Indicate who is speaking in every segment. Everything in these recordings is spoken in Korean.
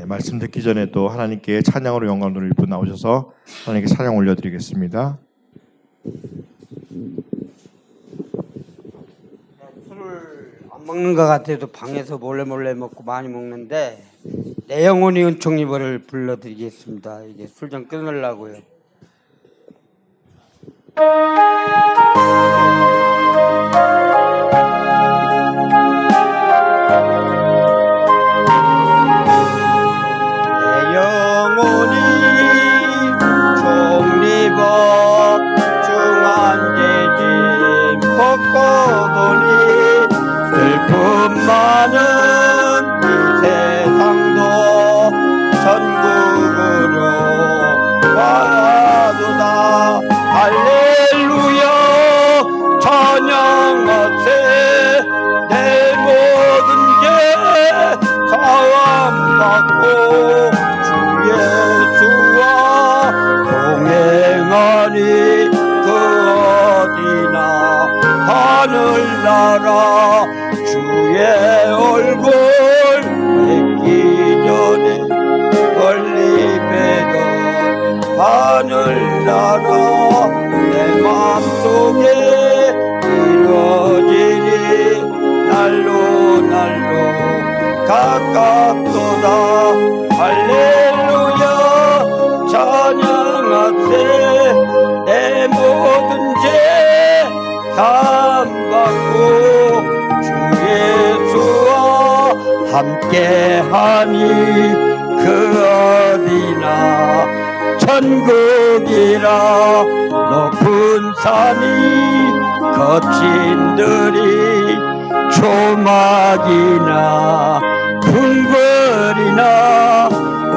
Speaker 1: 말씀 듣기 전에 또 하나님께 찬양으로 영광을 돌릴 분 나오셔서 하나님께 찬양 올려드리겠습니다.
Speaker 2: 술을 안 먹는 것 같아도 방에서 몰래 먹고 많이 먹는데 내 영혼이 은총이버를 불러드리겠습니다. 이제 술 좀 끊으려고요. 많은 이 세상도 천국으로 와도다. 할렐루야 찬양하세. 내 모든 죄 사함받고 주 예수와 동행하니 그 어디나 하늘나라 주의 얼굴 뵙기 전에 멀리 뵈던 하늘나라 내 맘속에 이루어지니 날로 가깝도다. 할렐루야 찬양하세. 내 모든 죄 사함받고 예수와 함께하니 그 어디나 천국이라. 높은 산이 거친 들이 조막이나 궁궐이나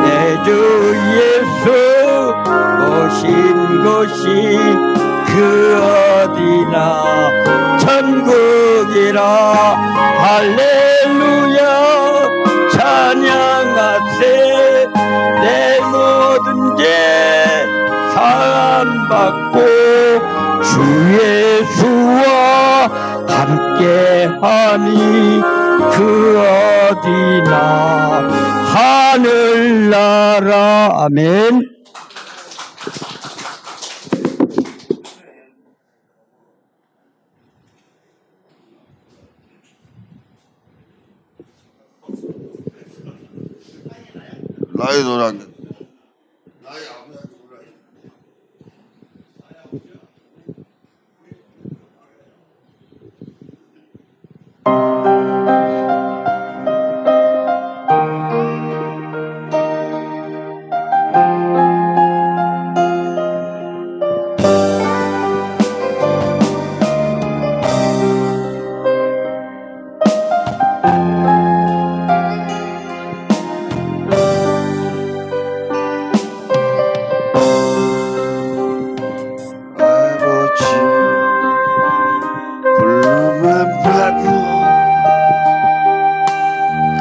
Speaker 2: 내 주 예수 오신 곳이 그 어디나 천국이라. 할렐루야 찬양하세. 내 모든 죄 사함받고 주 예수와 함께하니 그 어디나 하늘나라. 아멘.
Speaker 3: 나이 노란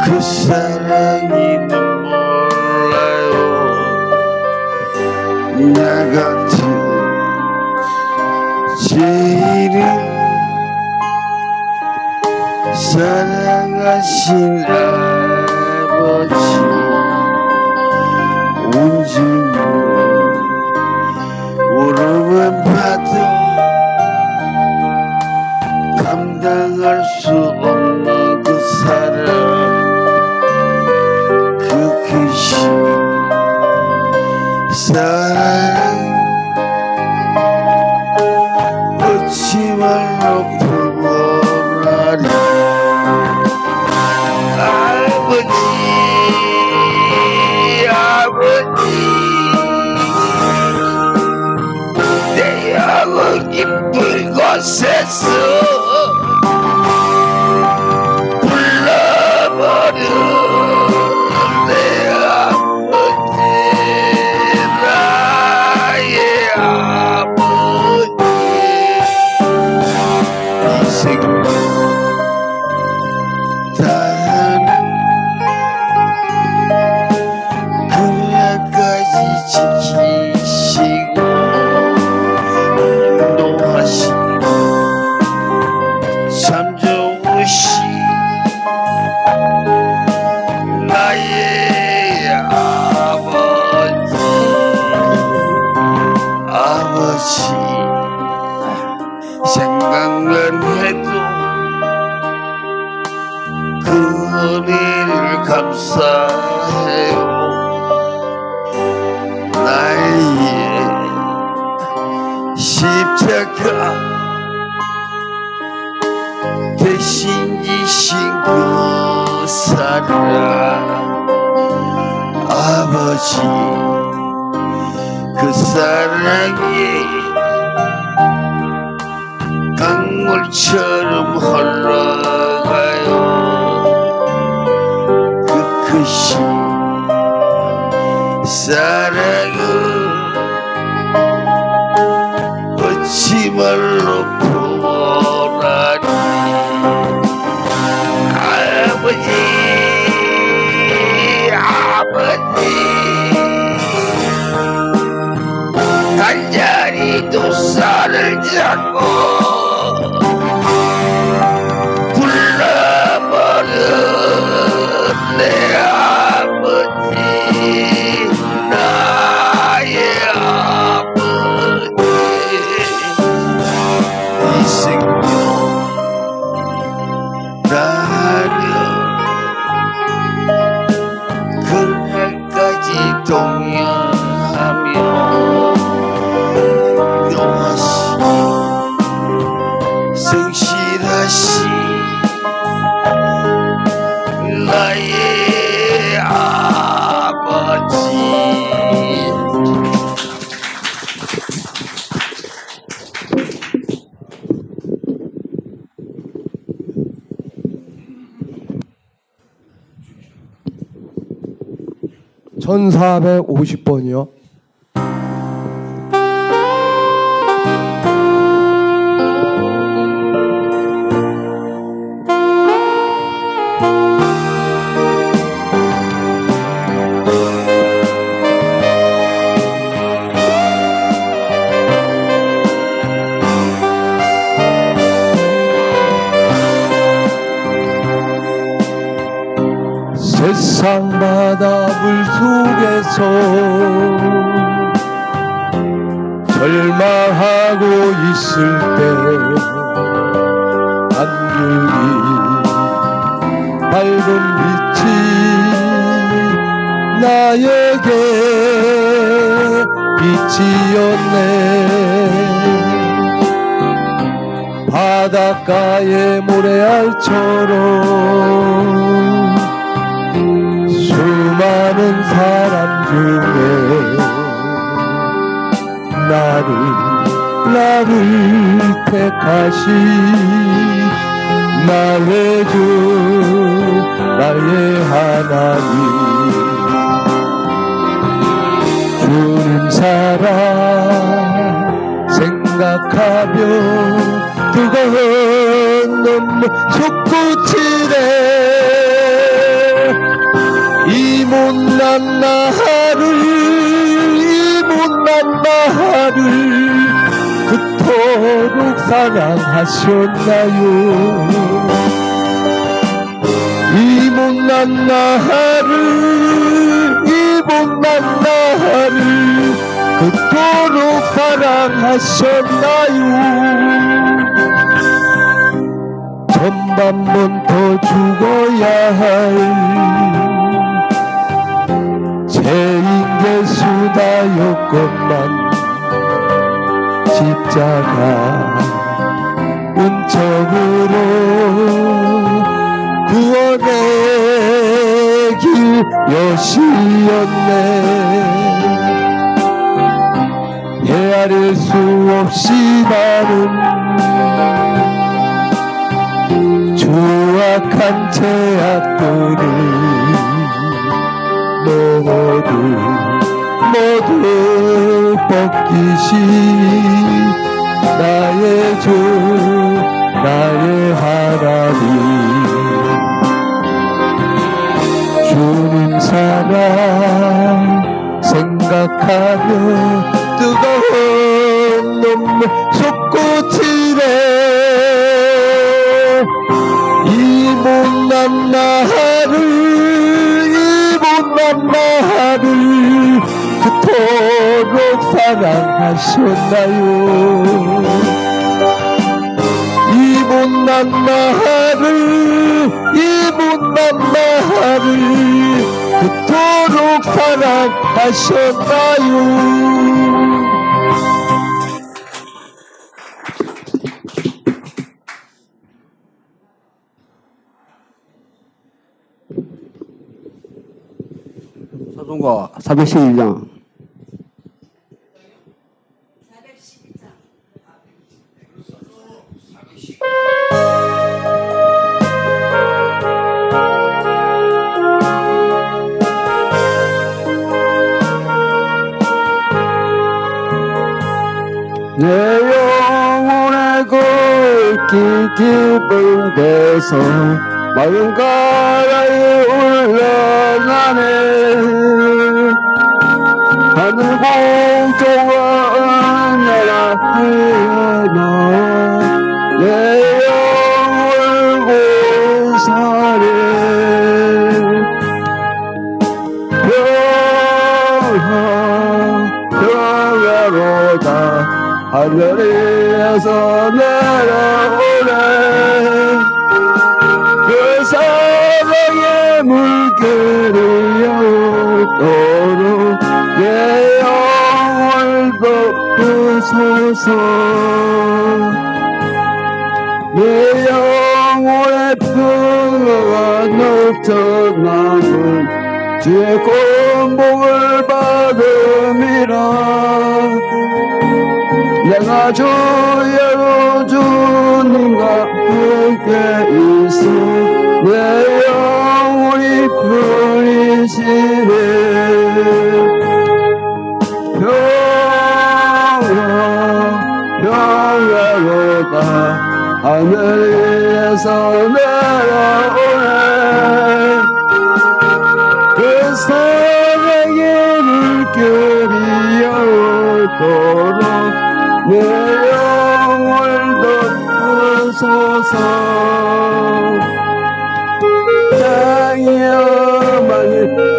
Speaker 3: 그 사랑이는 몰라요. 나 같은 죄인을 사랑하신 아버지 온전히 울음은 봐도 감당할 수 없는 그 사랑, 그 귀신 사랑 어찌 말로 표현하리. 아버지 내 영혼 깊은 곳에서 불러버려. 내 아버지 나의 아버지 이 생각 다하는 그날까지 지키시고 인도하시고 아버지 생각만 해도 그 은혜를 감사해요. 나의 십자가 대신 지신 그 사랑 아버지 그 사랑이 강물처럼 흘러가요. 그 크신 사랑은 어찌 말로 표현하리. 아버지 아버지 간절히 두 살을 잡고 불러버린 내 아버지 나의 아버지 이 생명 나를 그날까지 동행하며 영원하시 성실하시 나의 아버지.
Speaker 4: (1450번이요) 세상 바다 물 속에서 절망하고 있을 때 안개이 밝은 빛이 나에게 빛이었네. 바닷가의 모래알처럼 수많은 사람 중에 나를 택하시 나의 주 나의 하나님 주님 사랑 생각하며 뜨거운 눈물 솟구치네. 이 못난 나를 그토록 사랑하셨나요. 이 못난 나를 그토록 사랑하셨나요. 천만번 더 죽어야 할 죄인 개수다였건만 십자가 은총으로 구원의 길 여시였네. 헤아릴 수 없이 많은 추악한 죄악들을 모두 벗기시 나의 주 나의 하나님 주님 사랑 생각하며 뜨거운 눈물 솟구치네. 이 못난 나를 그토록 사랑하셨나요? 이 못난 나를 그토록 사랑하셨나요?
Speaker 2: 서동과 412장.
Speaker 4: 내 영혼의 굵기 깊은 데서 마음가라에 올라가네. 하늘 공중과 은혜라 하여나 내 영혼을 고사래. 평화로다 하늘에서 내려오네. 그 사랑의 물결이 열도록 내 영혼을 덮으소서. 내 영혼의 평화가 넘쳐나는 주의 공복을 받음이라. 내가 주여 주님과 함께 있어 내 영혼이 부르시네. 평화로다 하늘에서 내려오네. 그 사랑의 물결이 열도록 내 영혼을 덮으소서. 땅이야만이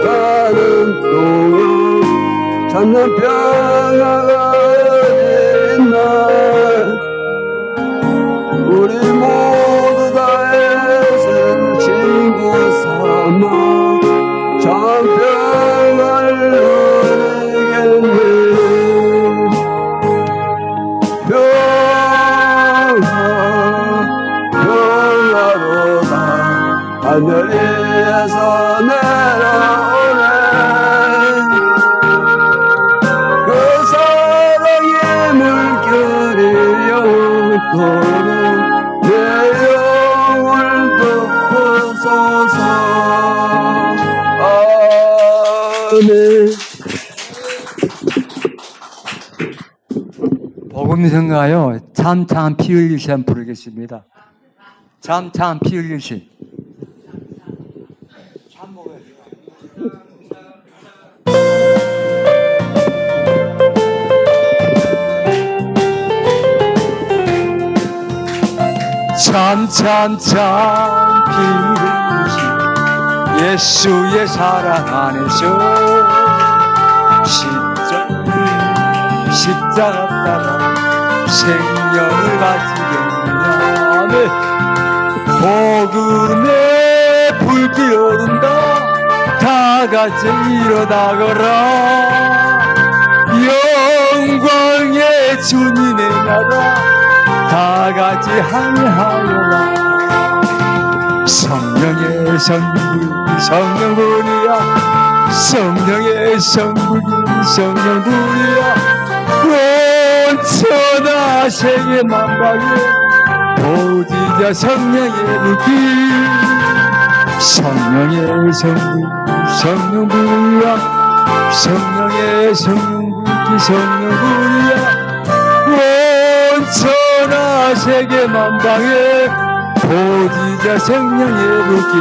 Speaker 4: 가는 동안 찾는 평화가 있나. 우리 모두 다 애쓴 친구 삼아 참 평화를 누리겠네. 평화로다 하늘에서 내려오네. 그 사랑의 물결이 열도록 내 영혼을 덮으소서. 아멘.
Speaker 5: 복음성가요. 잠잠 피 흘리시 한번 부르겠습니다. 잠잠 피 흘리시. 잠잠잠 피 흘리시. 예수의 사랑 안에서 십자가 따라 생명을 가지겠느냐. 네. 복음의 불길 오른다. 다 같이 일어나거라. 영광의 주님의 나라 다 같이 항해하여라. 성령의 성령분이야. 성령의 성령분이야. 온 천하 세계 만방에 보지자 성령의 불길. 성령의 성령분이야. 성령의 성령불길 성령분이야. 온 천하 세계 만방에 보지자 성령의 불길.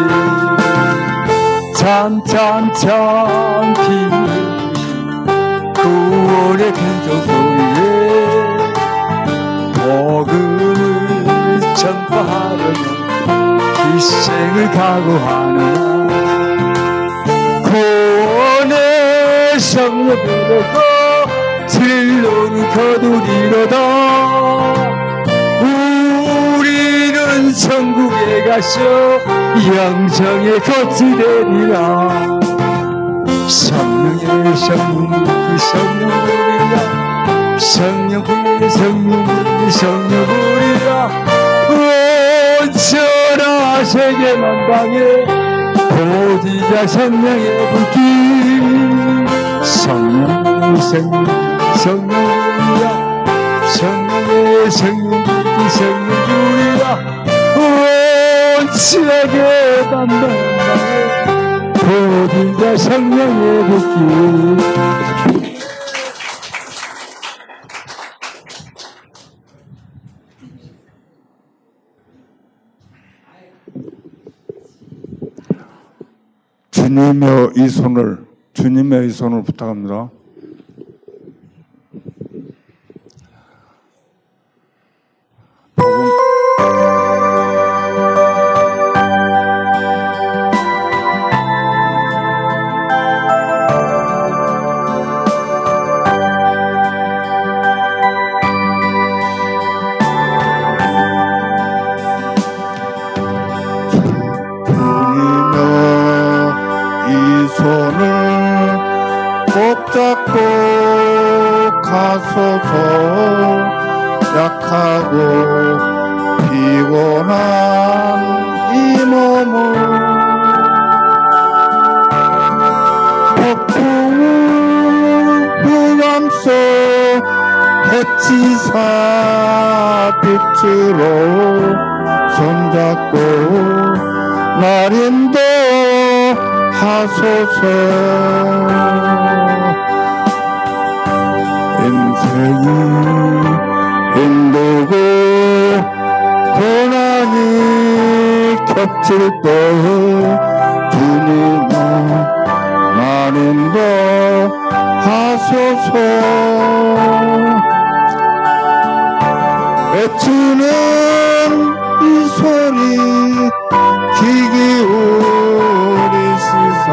Speaker 5: 잠잠잠 피 구원의 근정 소리에 복음을 전파하려면 희생을 각오하느라. 구원의 성령으로서 진로를 거두리로다. 우리는 천국에 가서 영생의 꽃이 되리라. 성령의 성령이 성령이라, 성령이 성령이 성령이라. 온 천하 세계 만방에 보디자 성령의 불길. 성령이 성령이 성령이라, 성령의 성령이 성령이라. 온 세계 만방에 보디자 성령의 불길.
Speaker 6: 주님의 이 손을 부탁합니다.
Speaker 1: 손을 꼭 잡고 가소서. 약하고 피곤한 이 몸을 폭풍 흑암 속 해치사 빛으로 손잡고 날 인도하소서. 인생이 힘들고 고난이 겹칠 때 주님은 날 인도하소서. 외치는 이 소리 귀 기울이시사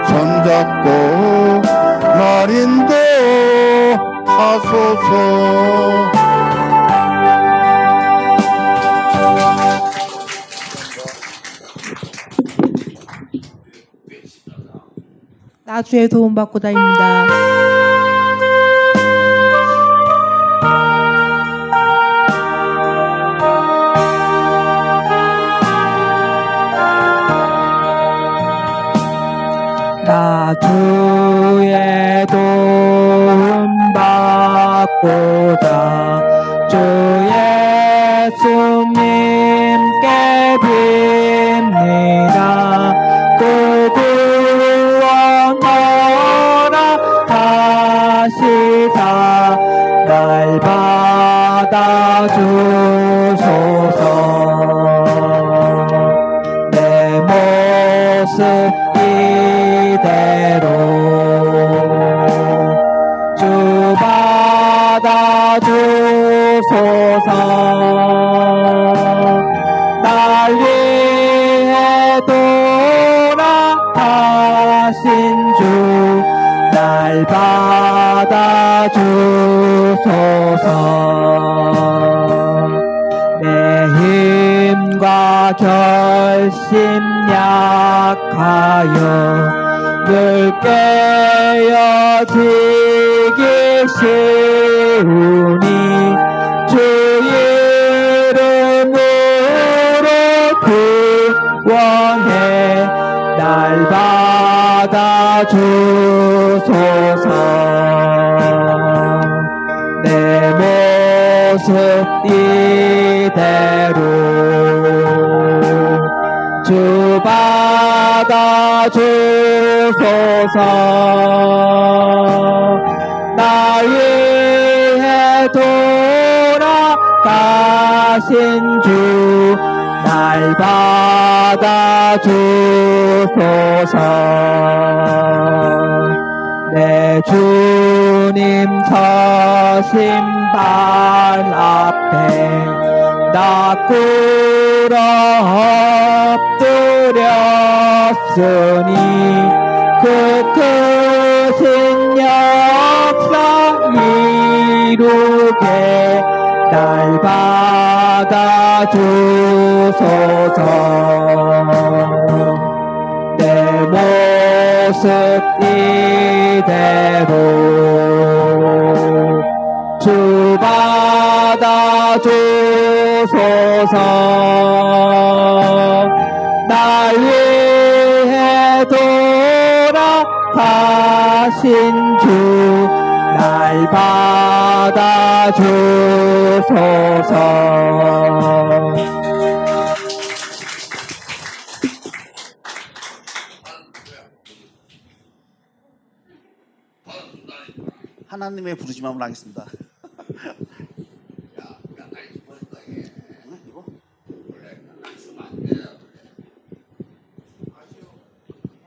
Speaker 1: 손잡고 날 인도하소서.
Speaker 7: 나 주의 도움받고 다닙니다.
Speaker 5: 나 주의 도움받고자 주 예수님께 빕니다. 그 구원하라 하시사 날 받아주소서. 내 모습 이대로 주 받아주소서. 날 위해 돌아가신 주 날 받아주소서. 내 힘과 결심 약하여 늘 깨어지기 쉬우니 주 이름으로 구원해 날 받아주소서. 내 모습 이대로 주 받아주소서. 나 위해 돌아가신 주 날 받아주소서. 내 주님 서신 발 앞에 나 꿇어 엎드렸으니 그 크신 역사 이루게 날 받아주소서. 내 모습 이대로 주 받아주소서. 날 위해 돌아가신 주 날 받아주소서.
Speaker 8: 하나님의 부르심 한번 하겠습니다.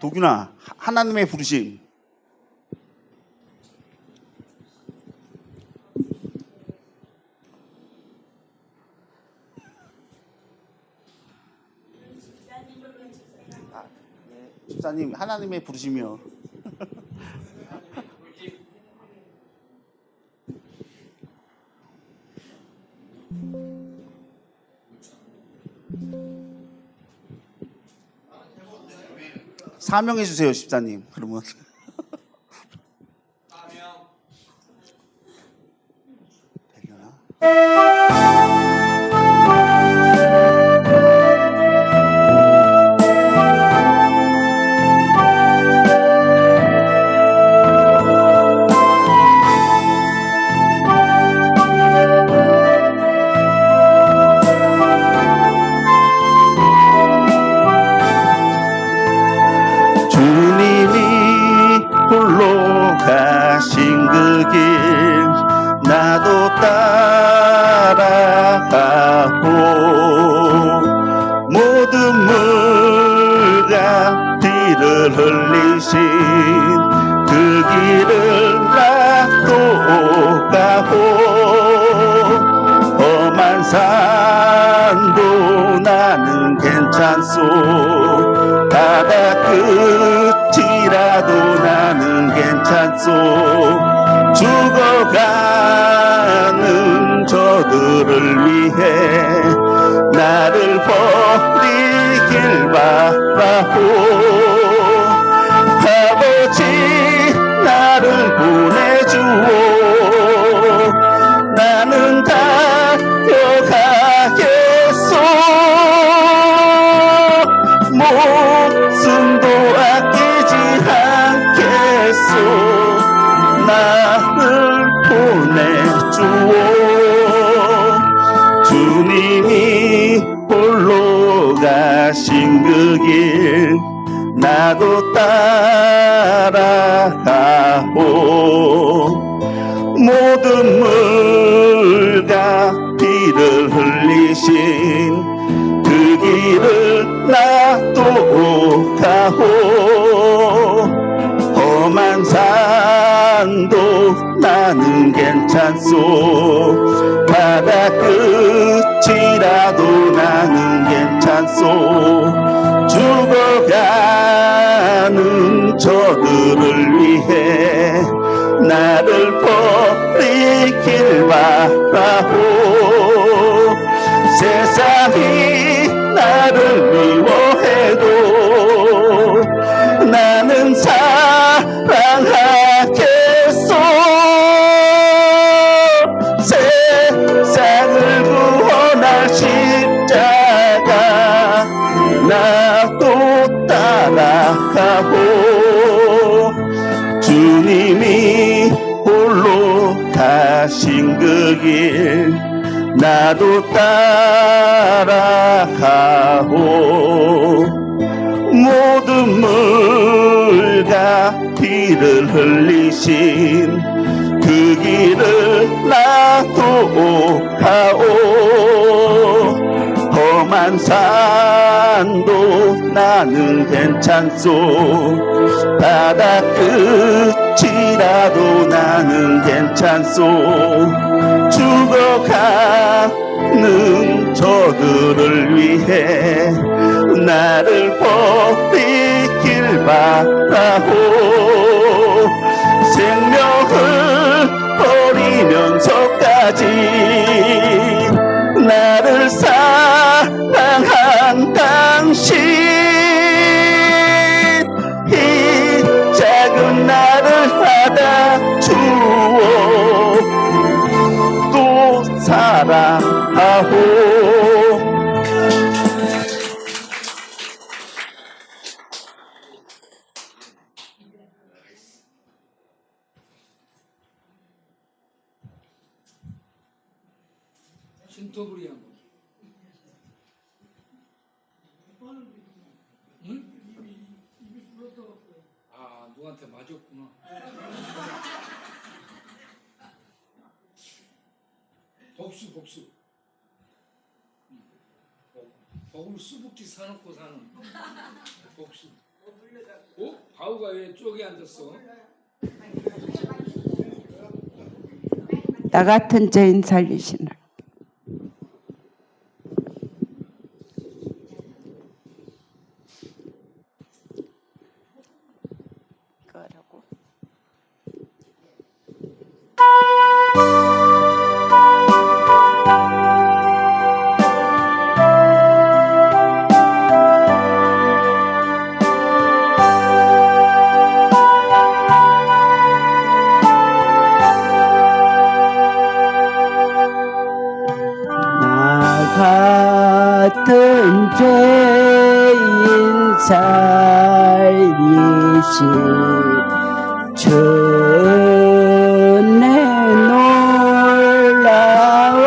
Speaker 8: 도균아, 하나님의 부르심. 집사님, 하나님의 부르심이요. 사명해 주세요, 집사님. 그러면 되려나? 가신 그 길 나도 따라가고 모든 물과 피를 흘리신 그 길을 나도 가고 험한 산도 나는 괜찮소 바다 끝이라도 나는 괜찮소 죽어가는 저들을 위해 나를 버리길 바라고 아버지 나를 보내주오 나는 달려가겠소 목숨도 아끼지 않겠소 나를 보내주오 주님이 홀로 가신 그 길 나도 따라가고 모든 물과 피를 흘리신 그 길을 나도 가고 험한 산도 나는 괜찮소 바다 끝이라도 나는 괜찮소 죽어가는 저들을 위해 나를 버리길 바라고 세상이 나를 미워해도 나는 사랑하겠소 세상을 구원할 십자가 나도 따라가고 주님이 홀로 가신 그 길 나도 따라가고 모든 물과 피를 흘리신 그 길을 나도 가오 험한 산도 나는 괜찮소 바다 끝이라도 나는 괜찮소 죽어가는 저들을 위해 나를 버리길 바라고 생명을 버리면서
Speaker 9: 캔터브리 한번. 응? 아, 누구한테 맞았구나. 복수. 복을 수북지 사놓고 사는 복수. 바우가 왜 쪽에 앉았어?
Speaker 10: 나 같은 죄인 살리시는 거라고. 같은 죄인 살리신 주내 놀라워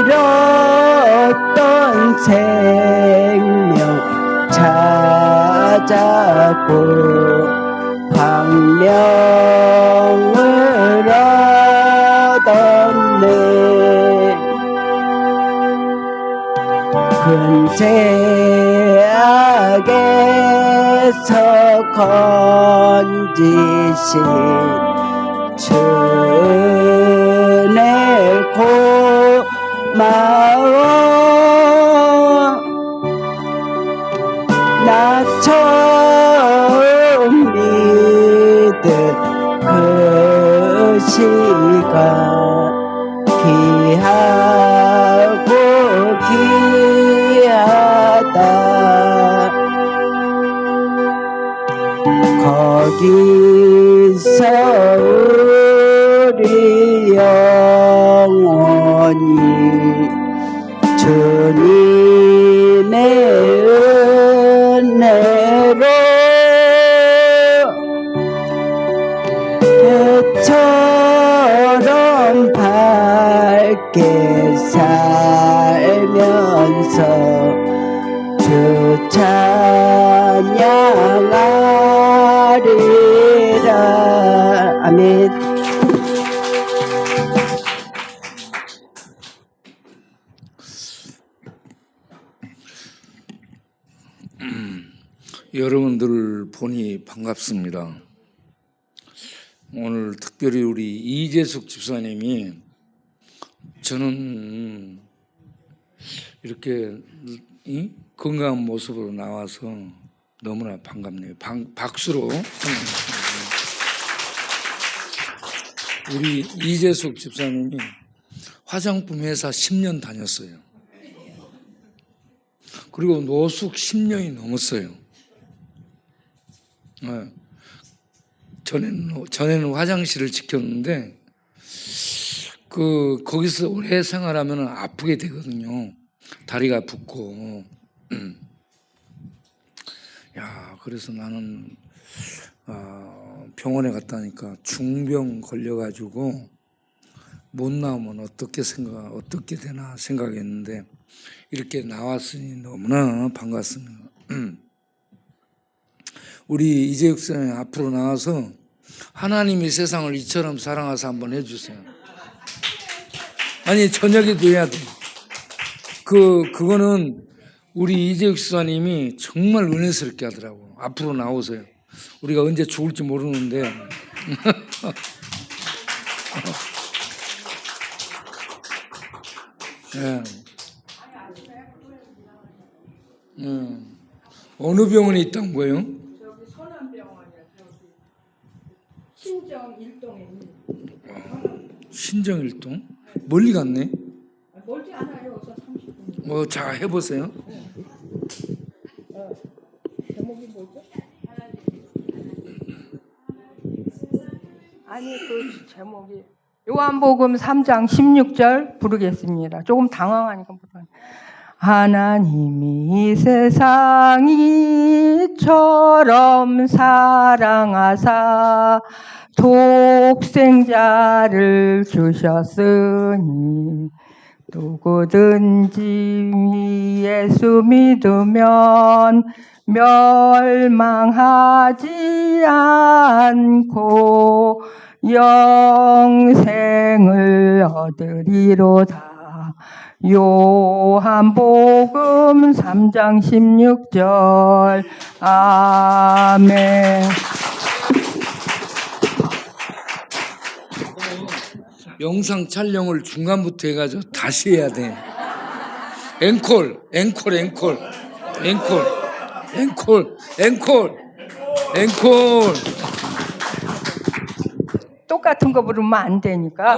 Speaker 10: 잃었던 생명 찾았고 광명을 얻었네. 큰 죄악에서 건지신 주의 고마워. 나 처음 믿은 그 시간 귀하고 귀하다. 거기서 우리 영원히 주님의 은혜로 해처럼 밝게 살면서 주 찬양하리라. 아멘.
Speaker 9: 여러분들 보니 반갑습니다. 오늘 특별히 우리 이재숙 집사님이 저는 이렇게 건강한 모습으로 나와서 너무나 반갑네요. 박수로 환영합니다. 우리 이재숙 집사님이 화장품 회사 10년 다녔어요. 그리고 노숙 10년이 넘었어요. 전에는 화장실을 지켰는데 거기서 오래 생활하면 아프게 되거든요. 다리가 붓고. 야, 그래서 나는 병원에 갔다니까 중병 걸려가지고 못 나오면 어떻게 되나 생각했는데 이렇게 나왔으니 너무나 반갑습니다. 우리 이재욱 선생님 앞으로 나와서 하나님이 세상을 이처럼 사랑하사 한번 해주세요. 아니 저녁에도 해야 돼. 그거는 우리 이재욱 선생님이 정말 은혜스럽게 하더라고. 앞으로 나오세요. 우리가 언제 죽을지 모르는데 네. 어느 병원에 있던 거예요?
Speaker 11: 저기 선암병원이야. 저기 신정 1동에 있는.
Speaker 9: 신정 1동? 멀리 갔네.
Speaker 11: 멀지 않아요. 여기서 30분.
Speaker 9: 자 해보세요.
Speaker 11: 제목이 뭐죠? 아니 그 제목이 요한복음 3장 16절 부르겠습니다. 조금 당황하니까 부르겠습니다. 하나님이 세상이 아들처럼 사랑하사 독생자를 주셨으니 누구든지 예수 믿으면 멸망하지 않고 영생을 얻으리로다. 요한복음 3장 16절. 아멘.
Speaker 9: 영상 촬영을 중간부터 해가지고 다시 해야 돼. 앵콜, 앵콜, 앵콜, 앵콜, 앵콜, 앵콜, 앵콜.
Speaker 11: 똑같은 거 부르면 안 되니까.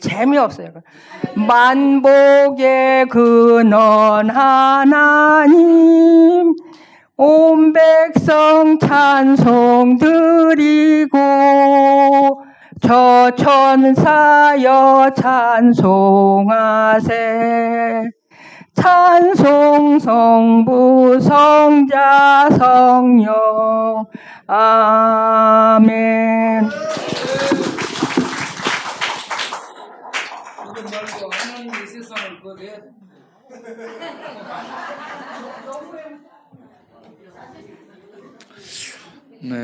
Speaker 11: 재미없어요. 만복의 근원 하나님 온 백성 찬송 드리고 저 천사여 찬송하세. 찬송 성부 성자 성령. 아멘.
Speaker 9: 이거 말고 하나님의 세상을 거둬야 돼. 네.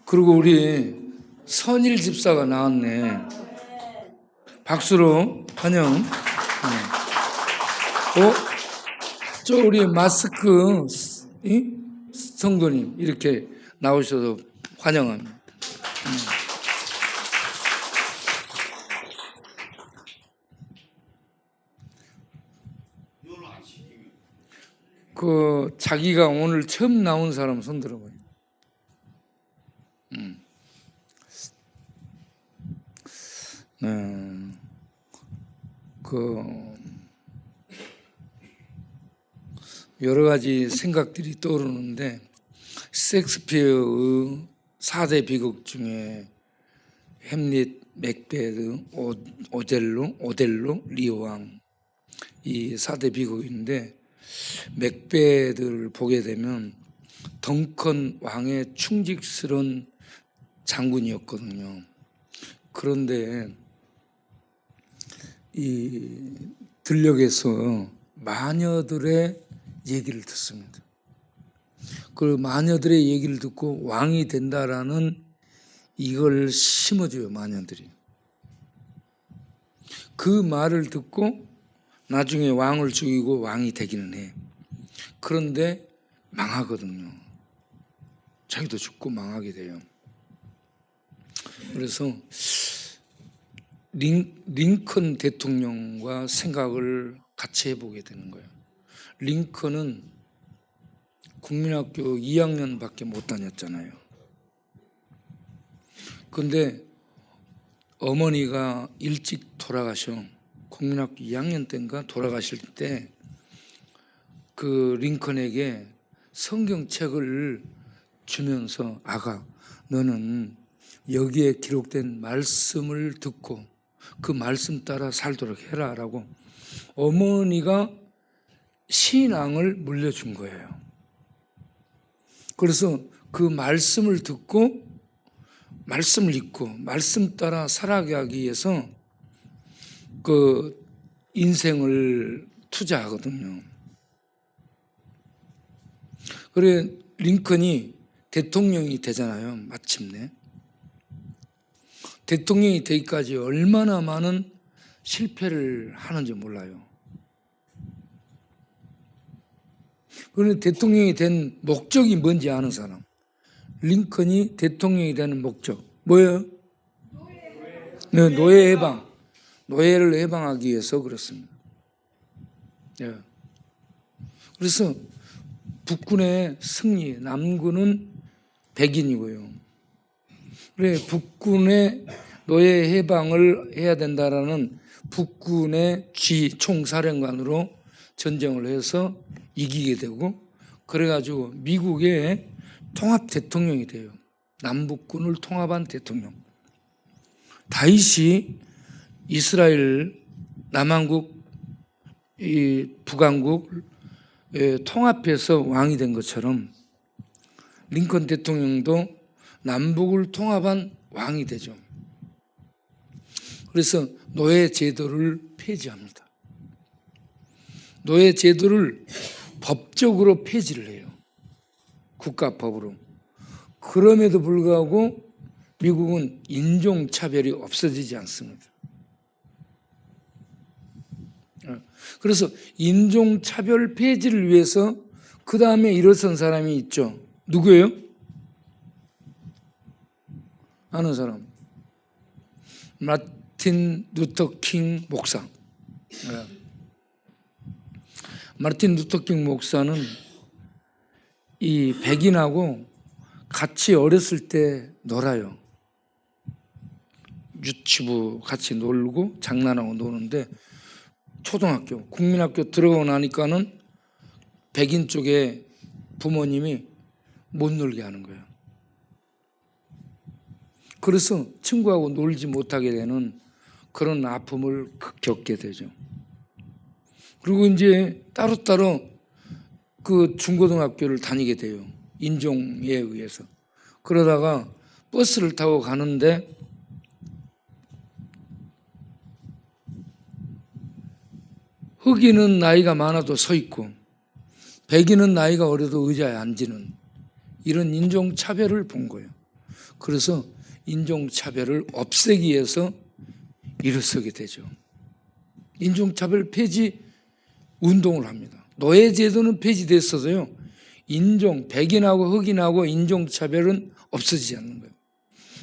Speaker 9: 그리고 우리 선일 집사가 나왔네. 박수로 환영. 저 우리 마스크 성도님 이렇게 나오셔서 환영합니다. 자기가 오늘 처음 나온 사람 손 들어봐요. 여러 가지 생각들이 떠오르는데 셰익스피어의 4대 비극 중에 햄릿, 맥베드, 오델로, 리어왕 이 4대 비극인데 맥베드를 보게 되면 덩컨 왕의 충직스러운 장군이었거든요. 그런데 이 들녘에서 마녀들의 얘기를 듣습니다. 그 마녀들의 얘기를 듣고 왕이 된다라는 이걸 심어줘요, 마녀들이. 그 말을 듣고 나중에 왕을 죽이고 왕이 되기는 해. 그런데 망하거든요. 자기도 죽고 망하게 돼요. 그래서 링컨 대통령과 생각을 같이 해보게 되는 거예요. 링컨은 국민학교 2학년밖에 못 다녔잖아요. 근데 어머니가 일찍 돌아가셔. 국민학교 2학년 때인가 돌아가실 때 그 링컨에게 성경책을 주면서 아가, 너는 여기에 기록된 말씀을 듣고 그 말씀 따라 살도록 해라 라고 어머니가 신앙을 물려준 거예요. 그래서 그 말씀을 듣고 말씀을 읽고 말씀 따라 살아가기 위해서 그 인생을 투자하거든요. 그래 링컨이 대통령이 되잖아요. 마침내. 대통령이 되기까지 얼마나 많은 실패를 하는지 몰라요. 그런데 대통령이 된 목적이 뭔지 아는 사람. 링컨이 대통령이 되는 목적 뭐예요? 네, 노예 해방. 노예를 해방하기 위해서 그렇습니다. 네. 그래서 북군의 승리, 남군은 백인이고요. 그래 북군의 노예 해방을 해야 된다라는 북군의 총사령관으로 전쟁을 해서 이기게 되고 그래가지고 미국의 통합 대통령이 돼요. 남북군을 통합한 대통령. 다윗이 이스라엘 남한국 이 북왕국 통합해서 왕이 된 것처럼 링컨 대통령도 남북을 통합한 왕이 되죠. 그래서 노예 제도를 폐지합니다. 노예 제도를 법적으로 폐지를 해요. 국가법으로. 그럼에도 불구하고 미국은 인종차별이 없어지지 않습니다. 그래서 인종차별 폐지를 위해서 그 다음에 일어선 사람이 있죠. 누구예요? 아는 사람. 마틴 루터 킹 목사. 마틴 루터 킹 목사는 이 백인하고 같이 어렸을 때 놀아요. 유치부 같이 놀고 장난하고 노는데 초등학교, 국민학교 들어가고 나니까는 백인 쪽에 부모님이 못 놀게 하는 거예요. 그래서 친구하고 놀지 못하게 되는 그런 아픔을 겪게 되죠. 그리고 이제 따로따로 그 중고등학교를 다니게 돼요. 인종에 의해서. 그러다가 버스를 타고 가는데 흑인은 나이가 많아도 서 있고 백인은 나이가 어려도 의자에 앉는 이런 인종차별을 본 거예요. 그래서 인종차별을 없애기 위해서 일어서게 되죠. 인종차별 폐지 운동을 합니다. 노예제도는 폐지됐어도요. 백인하고 흑인하고 인종차별은 없어지지 않는 거예요.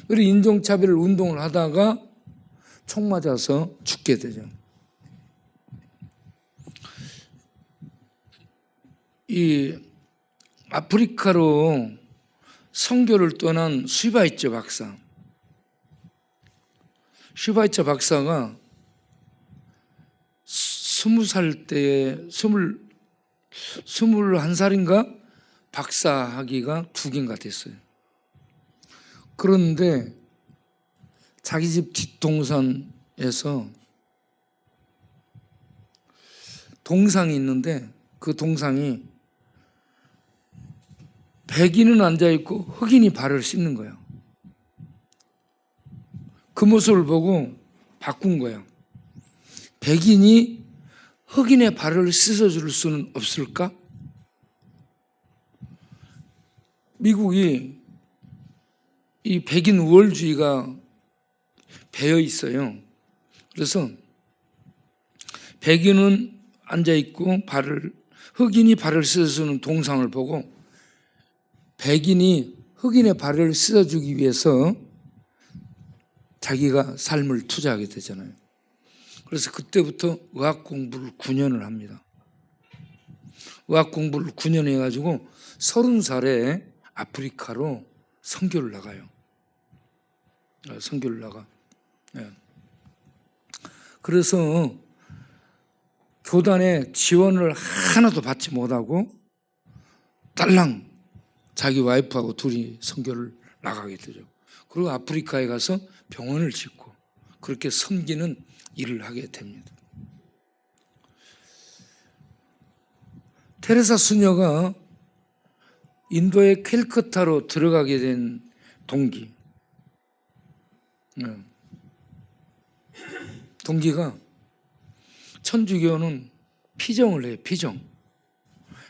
Speaker 9: 그리고 인종차별 운동을 하다가 총 맞아서 죽게 되죠. 이 아프리카로 선교를 떠난 슈바이처 박사. 슈바이처 박사가 20살 때에 21살인가 박사 학위가 2개인가 됐어요. 그런데 자기 집 뒷동산에서 동상이 있는데 그 동상이 백인은 앉아있고 흑인이 발을 씻는 거예요. 그 모습을 보고 바꾼 거예요. 백인이 흑인의 발을 씻어줄 수는 없을까? 미국이 이 백인 우월주의가 배어 있어요. 그래서 백인은 앉아있고 흑인이 발을 씻어주는 동상을 보고 백인이 흑인의 발을 씻어주기 위해서 자기가 삶을 투자하게 되잖아요. 그래서 그때부터 의학 공부를 9년을 합니다. 의학 공부를 9년 해가지고 30살에 아프리카로 선교를 나가요. 선교를 나가. 네. 그래서 교단의 지원을 하나도 받지 못하고 딸랑 자기 와이프하고 둘이 선교를 나가게 되죠. 그리고 아프리카에 가서 병원을 짓고 그렇게 섬기는 일을 하게 됩니다. 테레사 수녀가 인도의 캘커타로 들어가게 된 동기가 천주교는 피정을 해요.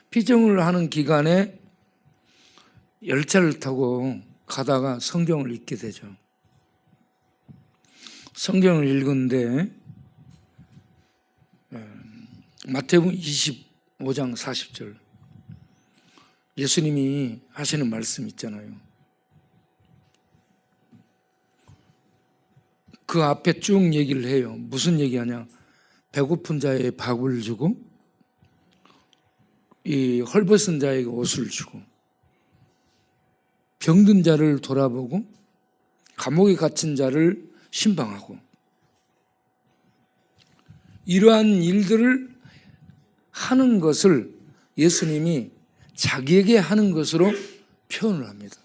Speaker 9: 피정을 하는 기간에 열차를 타고 가다가 성경을 읽게 되죠. 성경을 읽은데 마태복음 25장 40절 예수님이 하시는 말씀 있잖아요. 그 앞에 쭉 얘기를 해요. 무슨 얘기하냐? 배고픈 자에게 밥을 주고 이 헐벗은 자에게 옷을 주고 병든 자를 돌아보고 감옥에 갇힌 자를 신방하고 이러한 일들을 하는 것을 예수님이 자기에게 하는 것으로 표현을 합니다.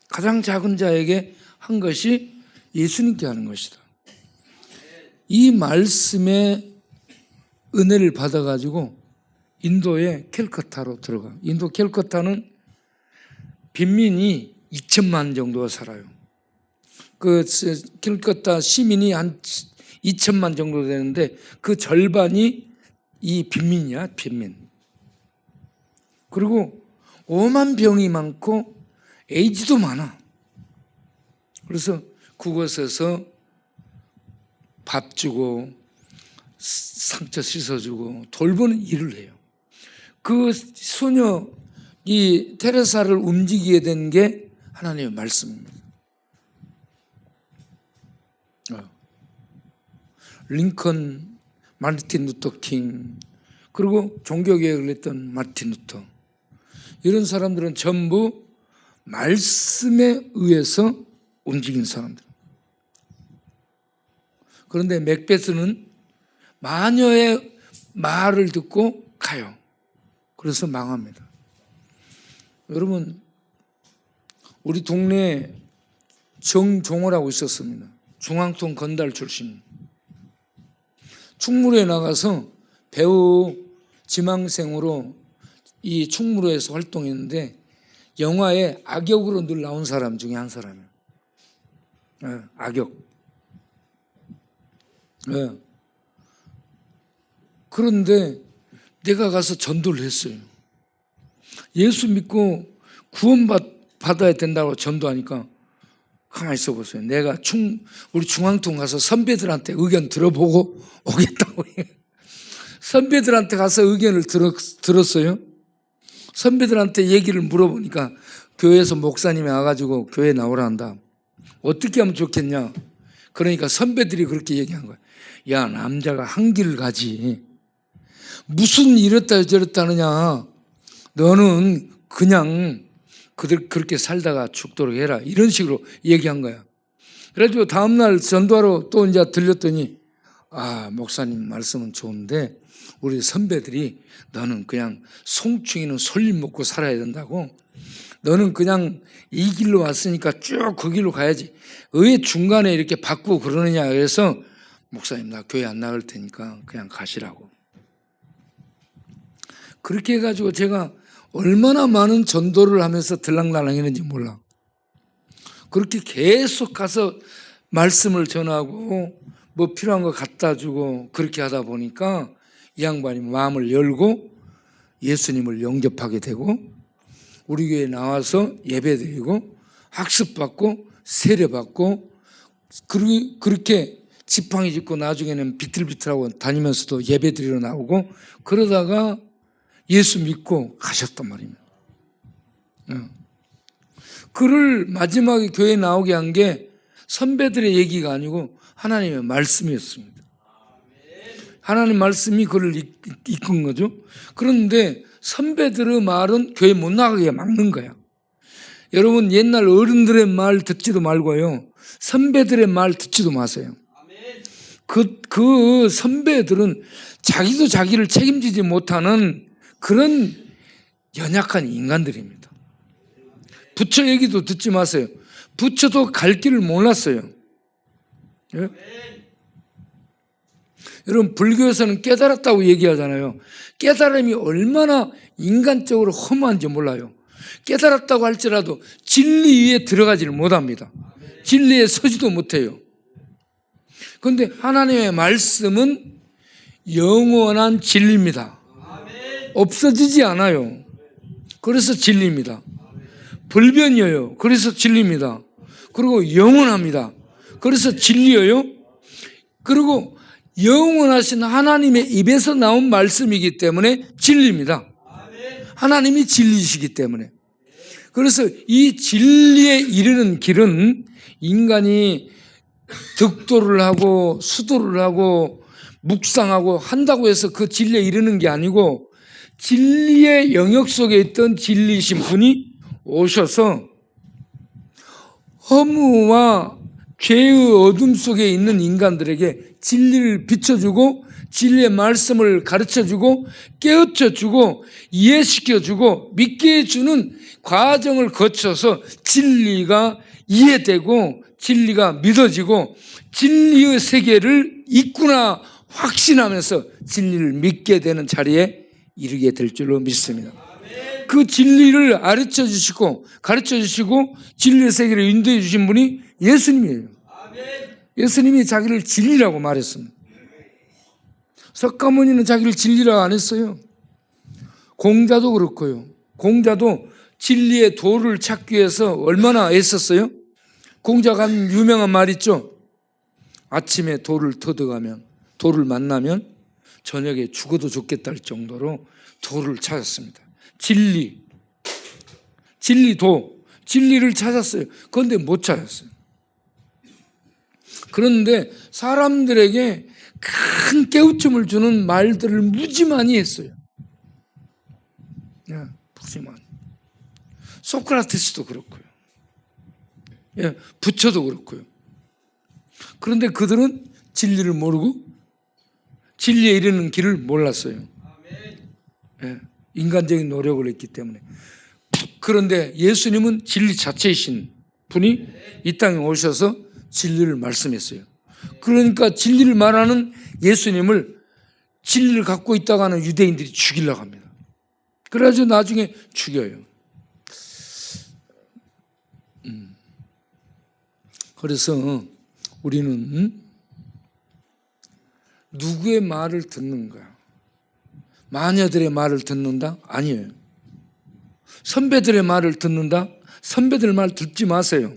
Speaker 9: 가장 작은 자에게 한 것이 예수님께 하는 것이다. 이 말씀에 은혜를 받아가지고 인도의 캘커타로 들어가. 인도 캘커타는 빈민이 2천만 정도가 살아요. 그 캘커타 시민이 한 2천만 정도 되는데 그 절반이 이 빈민이야, 빈민. 그리고 오만 병이 많고 에이즈도 많아. 그래서 그곳에서 밥 주고 상처 씻어주고 돌보는 일을 해요. 그 소녀 이 테레사를 움직이게 된 게 하나님의 말씀입니다. 링컨, 마르틴 루터 킹, 그리고 종교개혁을 했던 마르틴 루터, 이런 사람들은 전부 말씀에 의해서 움직인 사람들. 그런데 맥베스는 마녀의 말을 듣고 가요. 그래서 망합니다. 여러분, 우리 동네에 정종호라고 있었습니다. 중앙통 건달 출신. 충무로에 나가서 배우 지망생으로 이 충무로에서 활동했는데 영화에 악역으로 늘 나온 사람 중에 한 사람이에요. 악역. 그런데 내가 가서 전도를 했어요. 예수 믿고 구원받아야 된다고 전도하니까 가만히 있어 보세요. 내가 우리 중앙통 가서 선배들한테 의견 들어보고 오겠다고 해요. 선배들한테 가서 의견을 들었어요. 선배들한테 얘기를 물어보니까 교회에서 목사님이 와가지고 교회 나오라 한다. 어떻게 하면 좋겠냐. 그러니까 선배들이 그렇게 얘기한 거야. 야, 남자가 한 길을 가지. 무슨 이랬다 저랬다 하느냐. 너는 그냥 그렇게 살다가 죽도록 해라. 이런 식으로 얘기한 거야. 그래가지고 다음날 전도하러 또 이제 들렸더니, 아, 목사님 말씀은 좋은데 우리 선배들이 너는 그냥 송충이는 솔잎 먹고 살아야 된다고. 너는 그냥 이 길로 왔으니까 쭉 그 길로 가야지. 왜 중간에 이렇게 바꾸고 그러느냐. 그래서 목사님 나 교회 안 나갈 테니까 그냥 가시라고. 그렇게 해가지고 제가 얼마나 많은 전도를 하면서 들락날락했는지 몰라. 그렇게 계속 가서 말씀을 전하고 뭐 필요한 거 갖다 주고 그렇게 하다 보니까 이 양반이 마음을 열고 예수님을 영접하게 되고 우리 교회에 나와서 예배드리고 학습받고 세례받고 그렇게 지팡이 짚고 나중에는 비틀비틀하고 다니면서도 예배드리러 나오고 그러다가 예수 믿고 가셨단 말입니다. 그를 마지막에 교회에 나오게 한 게 선배들의 얘기가 아니고 하나님의 말씀이었습니다. 하나님 말씀이 그를 이끈 거죠. 그런데 선배들의 말은 교회 못 나가게 막는 거야. 여러분, 옛날 어른들의 말 듣지도 말고요, 선배들의 말 듣지도 마세요. 그 선배들은 자기도 자기를 책임지지 못하는 그런 연약한 인간들입니다. 부처 얘기도 듣지 마세요. 부처도 갈 길을 몰랐어요. 예? 여러분, 불교에서는 깨달았다고 얘기하잖아요. 깨달음이 얼마나 인간적으로 허무한지 몰라요. 깨달았다고 할지라도 진리 위에 들어가지를 못합니다. 진리에 서지도 못해요. 그런데 하나님의 말씀은 영원한 진리입니다. 없어지지 않아요. 그래서 진리입니다. 불변이에요. 그래서 진리입니다. 그리고 영원합니다. 그래서 진리예요. 그리고 영원하신 하나님의 입에서 나온 말씀이기 때문에 진리입니다. 하나님이 진리시기 때문에. 그래서 이 진리에 이르는 길은 인간이 득도를 하고 수도를 하고 묵상하고 한다고 해서 그 진리에 이르는 게 아니고 진리의 영역 속에 있던 진리이신 분이 오셔서 허무와 죄의 어둠 속에 있는 인간들에게 진리를 비춰주고 진리의 말씀을 가르쳐주고 깨우쳐주고 이해시켜주고 믿게 해주는 과정을 거쳐서 진리가 이해되고 진리가 믿어지고 진리의 세계를 있구나 확신하면서 진리를 믿게 되는 자리에 이르게 될 줄로 믿습니다. 그 진리를 가르쳐 주시고 진리의 세계를 인도해 주신 분이 예수님이에요. 예수님이 자기를 진리라고 말했습니다. 석가모니는 자기를 진리라고 안 했어요. 공자도 그렇고요. 공자도 진리의 도를 찾기 위해서 얼마나 애썼어요? 공자가 한 유명한 말 있죠. 아침에 도를 만나면 저녁에 죽어도 좋겠다 할 정도로 도를 찾았습니다. 진리를 찾았어요. 그런데 못 찾았어요. 그런데 사람들에게 큰 깨우침을 주는 말들을 무지 많이 했어요. 무지 많이. 소크라테스도 그렇고요. 부처도 그렇고요. 그런데 그들은 진리를 모르고 진리에 이르는 길을 몰랐어요. 인간적인 노력을 했기 때문에. 그런데 예수님은 진리 자체이신 분이 이 땅에 오셔서 진리를 말씀했어요. 그러니까 진리를 말하는 예수님을 진리를 갖고 있다고 하는 유대인들이 죽이려고 합니다. 그래가지고 나중에 죽여요. 그래서 우리는 누구의 말을 듣는가? 마녀들의 말을 듣는다? 아니에요. 선배들의 말을 듣는다? 선배들 말 듣지 마세요.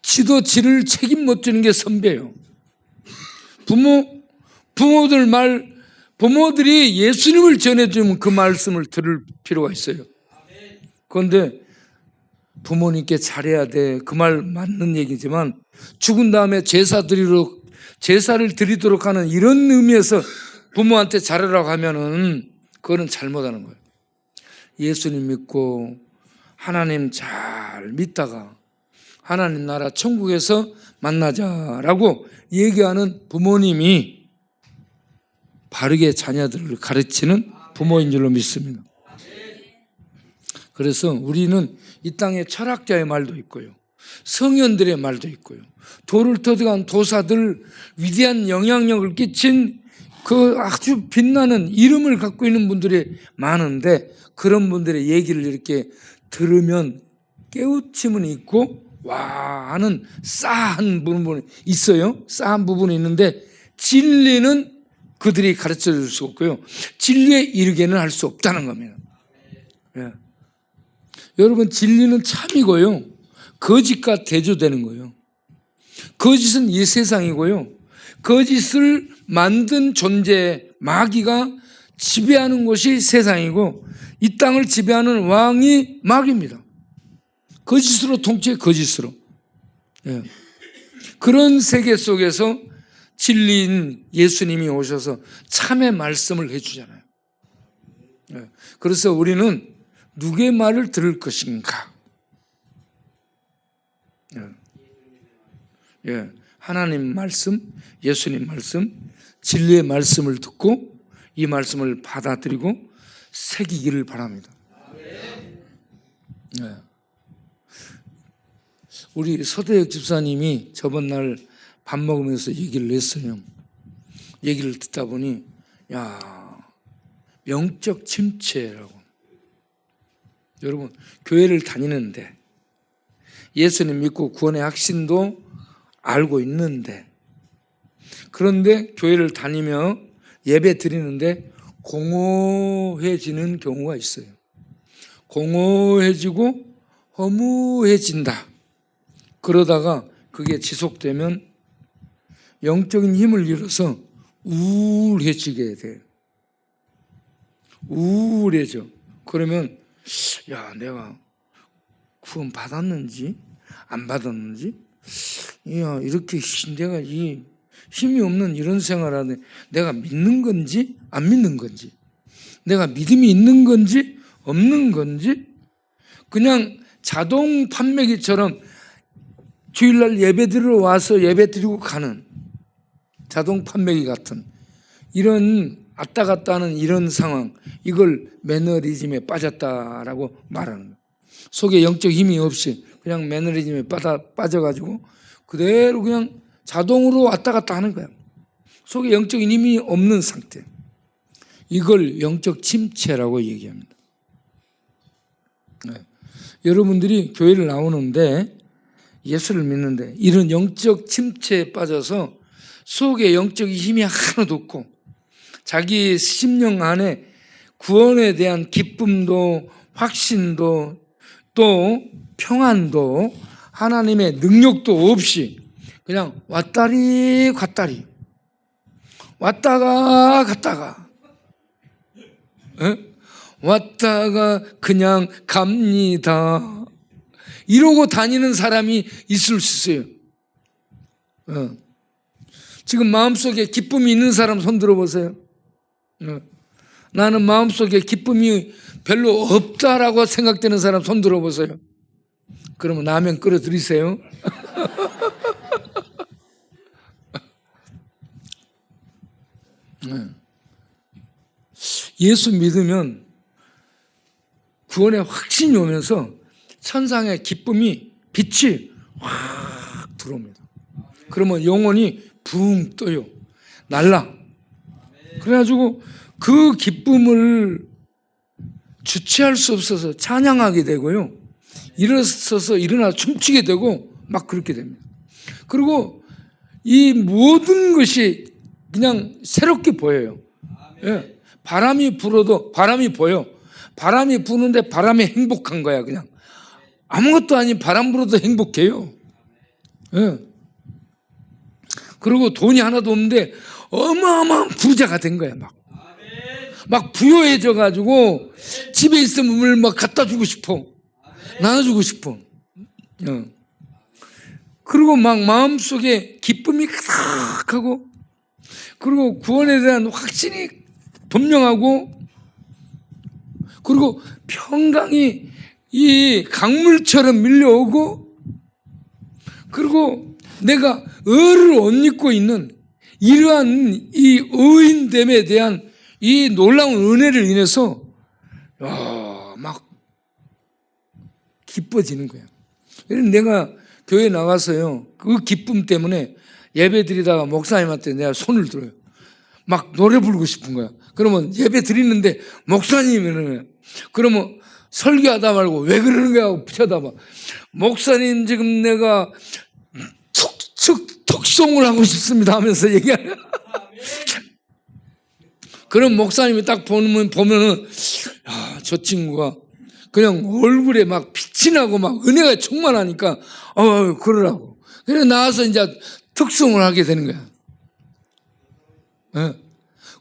Speaker 9: 지도 지를 책임 못 지는 게 선배예요. 부모들이 예수님을 전해주면 그 말씀을 들을 필요가 있어요. 그런데 부모님께 잘해야 돼. 그 말 맞는 얘기지만 죽은 다음에 제사를 드리도록 하는 이런 의미에서 부모한테 잘하라고 하면은 그거는 잘못하는 거예요. 예수님 믿고 하나님 잘 믿다가 하나님 나라 천국에서 만나자라고 얘기하는 부모님이 바르게 자녀들을 가르치는 부모인 줄로 믿습니다. 그래서 우리는 이 땅에 철학자의 말도 있고요. 성현들의 말도 있고요. 도를 터득한 도사들, 위대한 영향력을 끼친 그 아주 빛나는 이름을 갖고 있는 분들이 많은데 그런 분들의 얘기를 이렇게 들으면 깨우침은 있고 와 하는 싸한 부분이 있어요. 싸한 부분이 있는데 진리는 그들이 가르쳐 줄 수 없고요. 진리에 이르게는 할 수 없다는 겁니다. 여러분 진리는 참이고요. 거짓과 대조되는 거예요. 거짓은 이 세상이고요. 거짓을 만든 존재 마귀가 지배하는 것이 세상이고 이 땅을 지배하는 왕이 마귀입니다. 거짓으로 통치해 거짓으로. 그런 세계 속에서 진리인 예수님이 오셔서 참의 말씀을 해주잖아요. 그래서 우리는 누구의 말을 들을 것인가? 하나님 말씀, 예수님 말씀, 진리의 말씀을 듣고 이 말씀을 받아들이고 새기기를 바랍니다. 우리 서대혁 집사님이 저번 날 밥 먹으면서 얘기를 했어요. 얘기를 듣다 보니 영적 침체라고. 여러분 교회를 다니는데 예수님 믿고 구원의 확신도 알고 있는데 그런데 교회를 다니며 예배 드리는데 공허해지는 경우가 있어요. 공허해지고 허무해진다. 그러다가 그게 지속되면 영적인 힘을 잃어서 우울해지게 돼요. 우울해져. 그러면 내가 구원 받았는지 안 받았는지 이렇게 내가 이 힘이 없는 이런 생활하는데 내가 믿는 건지 안 믿는 건지 내가 믿음이 있는 건지 없는 건지 그냥 자동 판매기처럼 주일날 예배 드리러 와서 예배 드리고 가는 자동 판매기 같은 이런 왔다 갔다 하는 이런 상황 이걸 매너리즘에 빠졌다라고 말하는 거예요. 속에 영적 힘이 없이 그냥 매너리즘에 빠져가지고 그대로 그냥 자동으로 왔다 갔다 하는 거야. 속에 영적인 힘이 없는 상태. 이걸 영적 침체라고 얘기합니다. 네. 여러분들이 교회를 나오는데 예수를 믿는데 이런 영적 침체에 빠져서 속에 영적인 힘이 하나도 없고 자기 심령 안에 구원에 대한 기쁨도 확신도 또 평안도 하나님의 능력도 없이 그냥 왔다리 갔다리 왔다가 갔다가 왔다가 그냥 갑니다. 이러고 다니는 사람이 있을 수 있어요. 지금 마음속에 기쁨이 있는 사람 손 들어보세요. 나는 마음속에 기쁨이 별로 없다라고 생각되는 사람 손 들어보세요. 그러면 라면 끓여 드리세요. 예수 믿으면 구원의 확신이 오면서 천상의 기쁨이 빛이 확 들어옵니다. 그러면 영혼이 붕 떠요. 날라. 그래가지고 그 기쁨을 주체할 수 없어서 찬양하게 되고요. 일어서서 일어나 춤추게 되고 막 그렇게 됩니다. 그리고 이 모든 것이 그냥 새롭게 보여요. 예. 바람이 불어도 바람이 보여. 바람이 부는데 바람이 행복한 거야 그냥. 아무것도 아닌 바람 불어도 행복해요. 예. 그리고 돈이 하나도 없는데 어마어마한 부자가 된 거야 막 부유해져 가지고 집에 있으면 물 막 갖다 주고 싶어. 나눠주고 싶어. 예. 그리고 막 마음속에 기쁨이 가득하고 그리고 구원에 대한 확신이 분명하고 그리고 평강이 이 강물처럼 밀려오고 그리고 내가 의를 옷 입고 있는 이러한 이 의인됨에 대한 이 놀라운 은혜를 인해서 막 기뻐지는 거야. 그래서 내가 교회 나가서요 그 기쁨 때문에 예배 드리다가 목사님한테 내가 손을 들어요. 막 노래 부르고 싶은 거야. 그러면 예배 드리는데 목사님이 이러는 거야. 그러면 설교하다 말고 왜 그러는 거야 하고 쳐다봐. 목사님 지금 내가 특송을 하고 싶습니다 하면서 얘기하냐. 그럼 목사님이 딱 보면은 저 친구가 그냥 얼굴에 막 빛이 나고 막 은혜가 충만하니까 그러라고. 그래서 나와서 이제 특송을 하게 되는 거야. 예.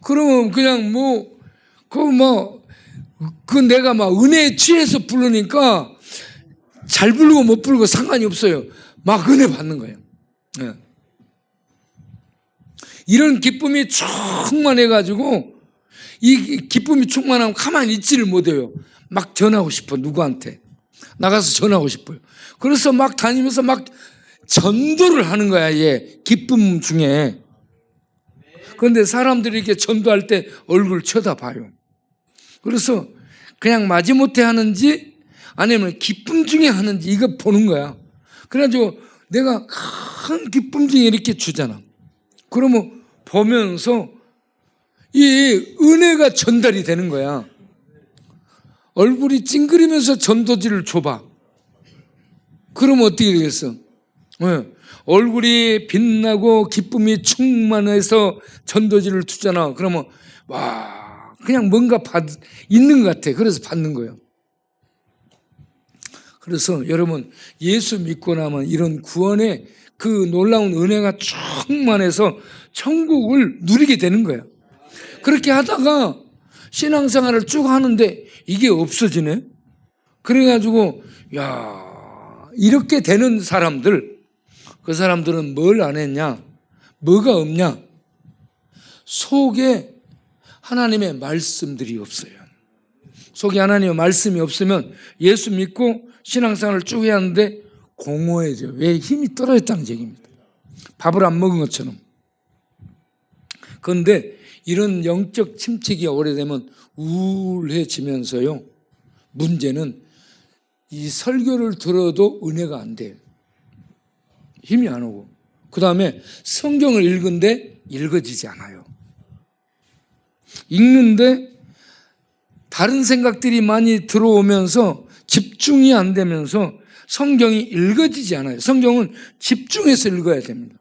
Speaker 9: 그러면 그냥 내가 막 은혜에 취해서 부르니까 잘 부르고 못 부르고 상관이 없어요. 막 은혜 받는 거예요. 예. 이런 기쁨이 충만해가지고 이 기쁨이 충만하면 가만히 있지를 못해요. 막 전하고 싶어. 누구한테 나가서 전하고 싶어요. 그래서 막 다니면서 막 전도를 하는 거야. 얘 기쁨 중에. 그런데 사람들이 이렇게 전도할 때 얼굴 쳐다봐요. 그래서 그냥 마지못해 하는지 아니면 기쁨 중에 하는지 이거 보는 거야. 그래가지고 내가 큰 기쁨 중에 이렇게 주잖아. 그러면 보면서 이 은혜가 전달이 되는 거야. 얼굴이 찡그리면서 전도지를 줘봐. 그러면 어떻게 되겠어? 네. 얼굴이 빛나고 기쁨이 충만해서 전도지를 주잖아. 그러면 와 그냥 뭔가 있는 것 같아. 그래서 받는 거예요. 그래서 여러분 예수 믿고 나면 이런 구원의 그 놀라운 은혜가 충만해서 천국을 누리게 되는 거예요. 그렇게 하다가 신앙생활을 쭉 하는데 이게 없어지네. 그래가지고 이렇게 되는 사람들, 그 사람들은 뭘 안 했냐? 뭐가 없냐? 속에 하나님의 말씀들이 없어요. 속에 하나님의 말씀이 없으면 예수 믿고 신앙생활을 쭉 해야 하는데 공허해져. 왜? 힘이 떨어졌다는 얘기입니다. 밥을 안 먹은 것처럼. 그런데 이런 영적 침체기가 오래되면 우울해지면서요. 문제는 이 설교를 들어도 은혜가 안 돼요. 힘이 안 오고. 그 다음에 성경을 읽은데 읽어지지 않아요. 읽는데 다른 생각들이 많이 들어오면서 집중이 안 되면서 성경이 읽어지지 않아요. 성경은 집중해서 읽어야 됩니다.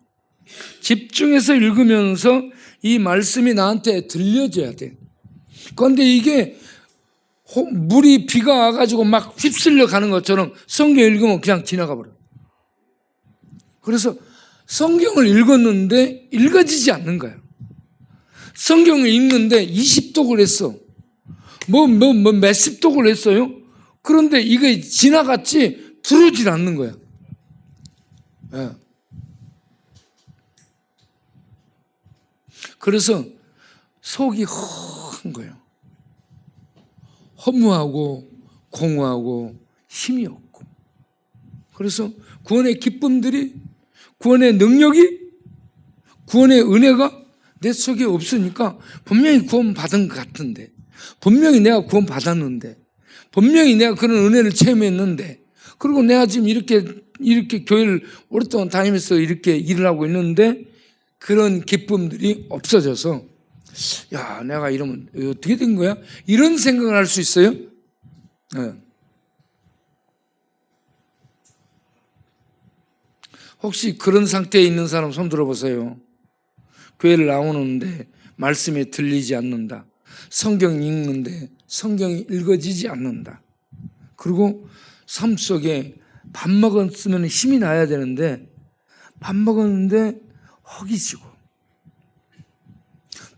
Speaker 9: 집중해서 읽으면서 이 말씀이 나한테 들려져야 돼. 그런데 이게 물이 비가 와가지고 막 휩쓸려 가는 것처럼 성경 읽으면 그냥 지나가 버려요. 그래서 성경을 읽었는데 읽어지지 않는 거예요. 성경을 읽는데 20독을 했어. 몇십 독을 했어요. 그런데 이게 지나갔지 들어오질 않는 거야. 네. 그래서 속이 허한 거예요. 허무하고 공허하고 힘이 없고. 그래서 구원의 기쁨들이, 구원의 능력이, 구원의 은혜가 내 속에 없으니까 분명히 구원 받은 것 같은데, 분명히 내가 구원 받았는데, 분명히 내가 그런 은혜를 체험했는데, 그리고 내가 지금 이렇게 교회를 오랫동안 다니면서 이렇게 일을 하고 있는데 그런 기쁨들이 없어져서, 야, 내가 이러면 어떻게 된 거야? 이런 생각을 할 수 있어요? 네. 혹시 그런 상태에 있는 사람 손 들어보세요. 교회를 나오는데 말씀이 들리지 않는다. 성경 읽는데 성경이 읽어지지 않는다. 그리고 삶 속에 밥 먹었으면 힘이 나야 되는데 밥 먹었는데 허기지고,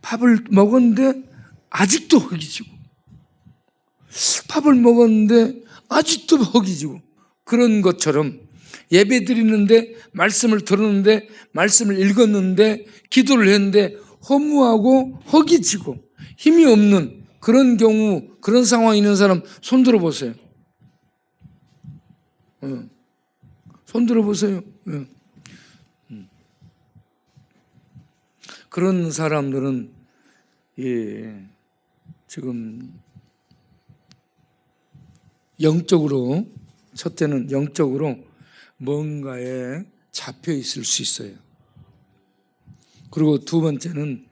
Speaker 9: 밥을 먹었는데 아직도 허기지고, 밥을 먹었는데 아직도 허기지고, 그런 것처럼 예배 드리는데 말씀을 들었는데 말씀을 읽었는데 기도를 했는데 허무하고 허기지고 힘이 없는 그런 경우, 그런 상황에 있는 사람 손 들어보세요. 손 들어보세요. 그런 사람들은 지금 영적으로, 첫째는 영적으로 뭔가에 잡혀 있을 수 있어요. 그리고 두 번째는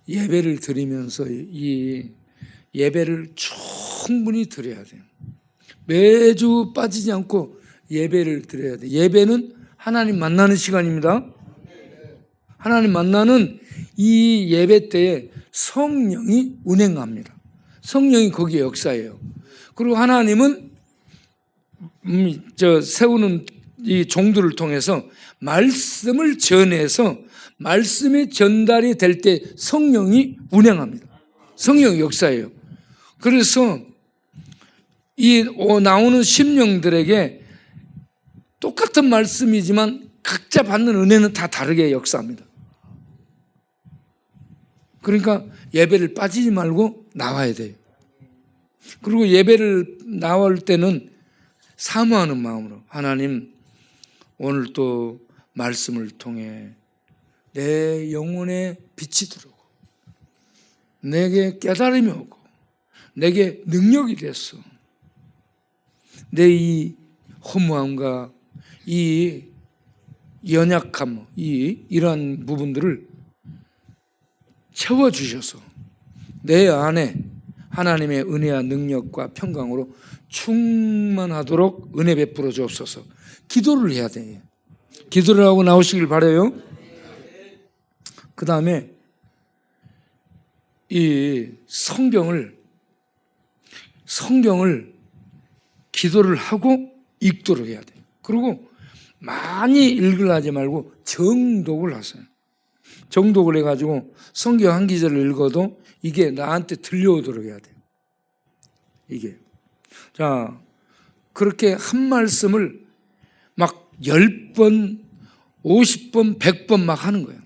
Speaker 9: 예배를 드리면서 이 예배를 충분히 드려야 돼요. 매주 빠지지 않고 예배를 드려야 돼요. 예배는 하나님 만나는 시간입니다. 하나님 만나는 이 예배 때에 성령이 운행합니다. 성령이 거기에 역사해요. 그리고 하나님은 세우는 이 종들을 통해서 말씀을 전해서 말씀이 전달이 될 때 성령이 운행합니다. 성령이 역사해요. 그래서 이 나오는 심령들에게 똑같은 말씀이지만 각자 받는 은혜는 다 다르게 역사합니다. 그러니까 예배를 빠지지 말고 나와야 돼요. 그리고 예배를 나올 때는 사모하는 마음으로, 하나님 오늘 또 말씀을 통해 내 영혼에 빛이 들어오고 내게 깨달음이 오고 내게 능력이 됐어. 내 이 허무함과 이 연약함, 이러한 부분들을 채워주셔서 내 안에 하나님의 은혜와 능력과 평강으로 충만하도록 은혜 베풀어 주옵소서. 기도를 해야 돼요. 기도를 하고 나오시길 바라요. 그 다음에 이 성경을 기도를 하고 읽도록 해야 돼요. 그리고 많이 읽으려 하지 말고 정독을 하세요. 정독을 해가지고 성경 한 기절을 읽어도 이게 나한테 들려오도록 해야 돼요. 이게. 자, 그렇게 한 말씀을 막 10번, 50번, 100번 막 하는 거예요.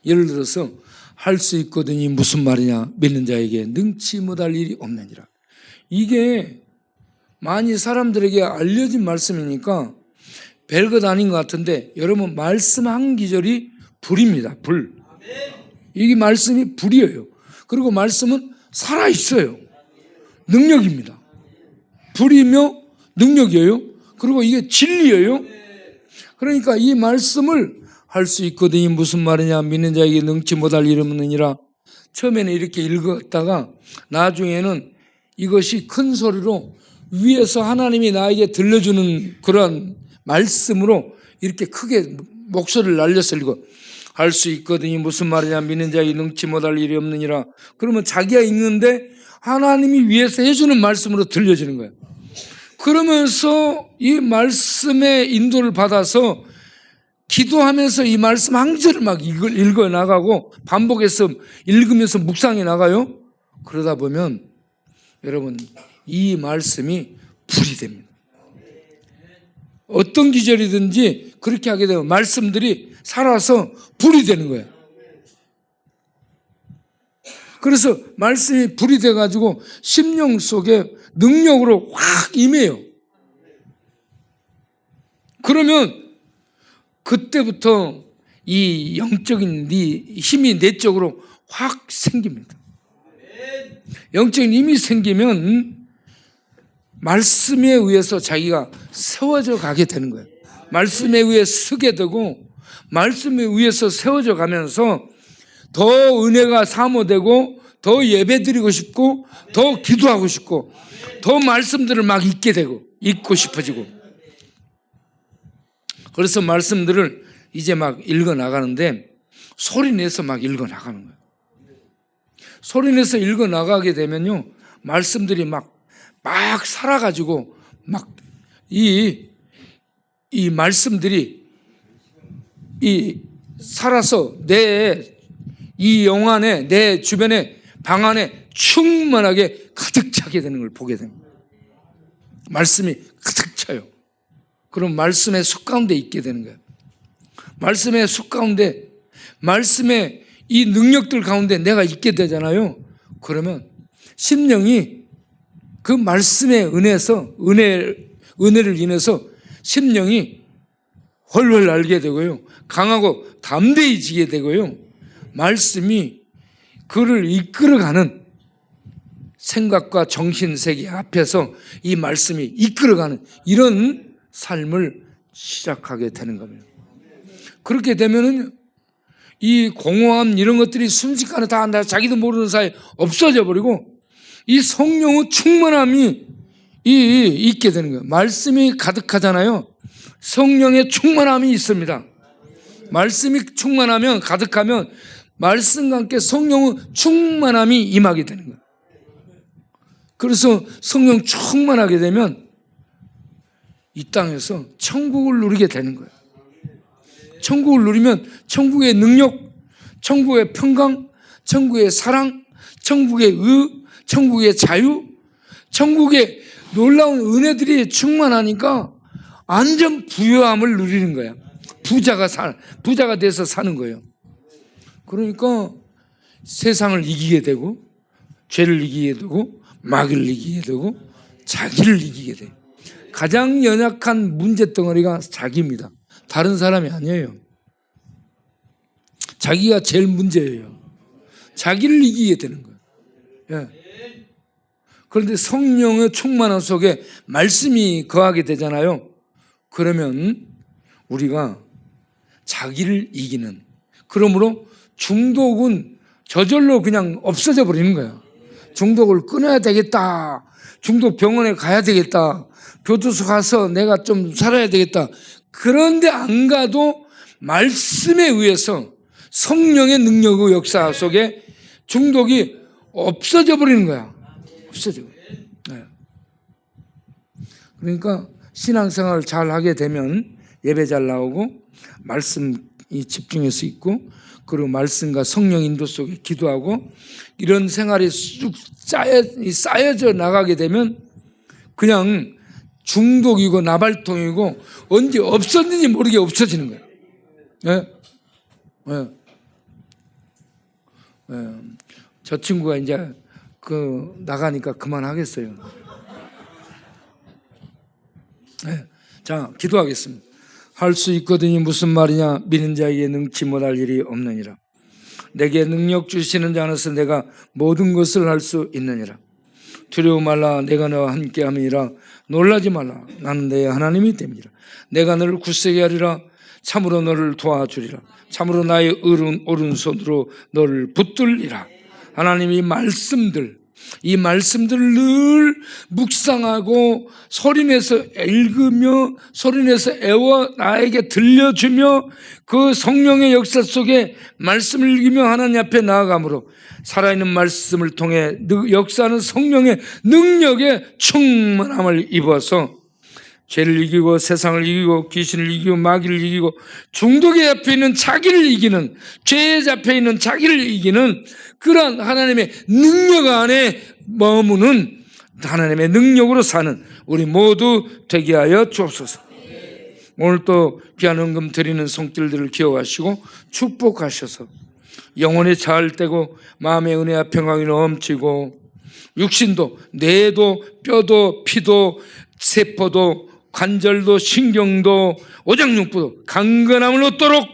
Speaker 9: 예를 들어서 할 수 있거든이 무슨 말이냐, 믿는 자에게 능치 못할 일이 없느니라. 이게 많이 사람들에게 알려진 말씀이니까 별것 아닌 것 같은데, 여러분 말씀 한 기절이 불입니다. 불. 이게 말씀이 불이에요. 그리고 말씀은 살아있어요. 능력입니다. 불이며 능력이에요. 그리고 이게 진리예요. 그러니까 이 말씀을 할 수 있거든요. 무슨 말이냐? 믿는 자에게 능치 못할 일 없느니라. 처음에는 이렇게 읽었다가 나중에는 이것이 큰 소리로 위에서 하나님이 나에게 들려주는 그런 말씀으로 이렇게 크게 목소리를 날려서 읽어. 할 수 있거든요. 무슨 말이냐? 믿는 자에게 능치 못할 일이 없느니라. 그러면 자기가 읽는데 하나님이 위에서 해주는 말씀으로 들려주는 거예요. 그러면서 이 말씀의 인도를 받아서 기도하면서 이 말씀 한 절을 막 읽어 나가고 반복해서 읽으면서 묵상해 나가요. 그러다 보면 여러분 이 말씀이 불이 됩니다. 어떤 기절이든지 그렇게 하게 되면 말씀들이 살아서 불이 되는 거예요. 그래서 말씀이 불이 돼가지고 심령 속에 능력으로 확 임해요. 그러면 그때부터 이 영적인 힘이 내적으로 확 생깁니다. 영적인 힘이 생기면 말씀에 의해서 자기가 세워져 가게 되는 거예요. 말씀에 의해 서게 되고 말씀에 의해서 세워져 가면서 더 은혜가 사모되고 더 예배드리고 싶고 더 기도하고 싶고 더 말씀들을 막 읽게 되고 읽고 싶어지고 그래서 말씀들을 이제 막 읽어 나가는데 소리 내서 막 읽어 나가는 거예요. 소리 내서 읽어 나가게 되면요 말씀들이 막 살아가지고 막 이 말씀들이 살아서 내 이 영 안에 내 주변에 방 안에 충만하게 가득 차게 되는 걸 보게 됩니다. 말씀이 가득 차요. 그럼 말씀의 속 가운데 있게 되는 거예요. 말씀의 속 가운데 말씀의 이 능력들 가운데 내가 있게 되잖아요. 그러면 심령이 그 말씀의 은혜를 인해서 심령이 훨훨 알게 되고요. 강하고 담대해지게 되고요. 말씀이 그를 이끌어가는 생각과 정신세계 앞에서 이 말씀이 이끌어가는 이런 삶을 시작하게 되는 겁니다. 그렇게 되면은 이 공허함 이런 것들이 순식간에 다 자기도 모르는 사이에 없어져 버리고 이 성령의 충만함이 있게 되는 거예요. 말씀이 가득하잖아요. 성령의 충만함이 있습니다. 말씀이 충만하면 가득하면 말씀과 함께 성령의 충만함이 임하게 되는 거예요. 그래서 성령 충만하게 되면 이 땅에서 천국을 누리게 되는 거예요. 천국을 누리면 천국의 능력, 천국의 평강, 천국의 사랑, 천국의 천국의 자유, 천국의 놀라운 은혜들이 충만하니까 완전 부유함을 누리는 거야. 부자가 돼서 사는 거예요. 그러니까 세상을 이기게 되고 죄를 이기게 되고 마귀를 이기게 되고 자기를 이기게 돼요. 가장 연약한 문제덩어리가 자기입니다. 다른 사람이 아니에요. 자기가 제일 문제예요. 자기를 이기게 되는 거예요. 예. 그런데 성령의 충만함 속에 말씀이 거하게 되잖아요. 그러면 우리가 자기를 이기는, 그러므로 중독은 저절로 그냥 없어져 버리는 거예요. 중독을 끊어야 되겠다. 중독 병원에 가야 되겠다. 교도소 가서 내가 좀 살아야 되겠다. 그런데 안 가도 말씀에 의해서 성령의 능력의 역사 속에 중독이 없어져 버리는 거야. 없어져. 네. 그러니까 신앙생활을 잘 하게 되면 예배 잘 나오고 말씀이 집중해서 있고 그리고 말씀과 성령 인도 속에 기도하고 이런 생활이 쑥 쌓여져 나가게 되면 그냥 중독이고 나발통이고 언제 없었는지 모르게 없어지는 거예요. 네? 네. 네. 저 친구가 이제 나가니까 그만하겠어요. 네. 자, 기도하겠습니다. 할 수 있거든요. 무슨 말이냐? 믿는 자에게 능치 못할 일이 없느니라. 내게 능력 주시는 자 안에서 내가 모든 것을 할 수 있느니라. 두려워 말라. 내가 너와 함께 함이니라. 놀라지 말라. 나는 내 하나님이 됨이라. 내가 너를 굳세게 하리라. 참으로 너를 도와주리라. 참으로 나의 오른손으로 너를 붙들리라. 하나님, 이 말씀들을 늘 묵상하고 소리내서 읽으며 소리내서 애워 나에게 들려주며 그 성령의 역사 속에 말씀을 읽으며 하나님 앞에 나아감으로 살아있는 말씀을 통해 역사하는 성령의 능력에 충만함을 입어서 죄를 이기고 세상을 이기고 귀신을 이기고 마귀를 이기고 중독에 잡혀 있는 자기를 이기는, 죄에 잡혀 있는 자기를 이기는 그러한 하나님의 능력 안에 머무는, 하나님의 능력으로 사는 우리 모두 되게 하여 주옵소서. 오늘 또 귀한 헌금 드리는 손길들을 기억하시고 축복하셔서 영혼이 잘 되고 마음의 은혜와 평강이 넘치고 육신도, 뇌도, 뼈도, 피도, 세포도, 관절도, 신경도, 오장육부도 강건함을 얻도록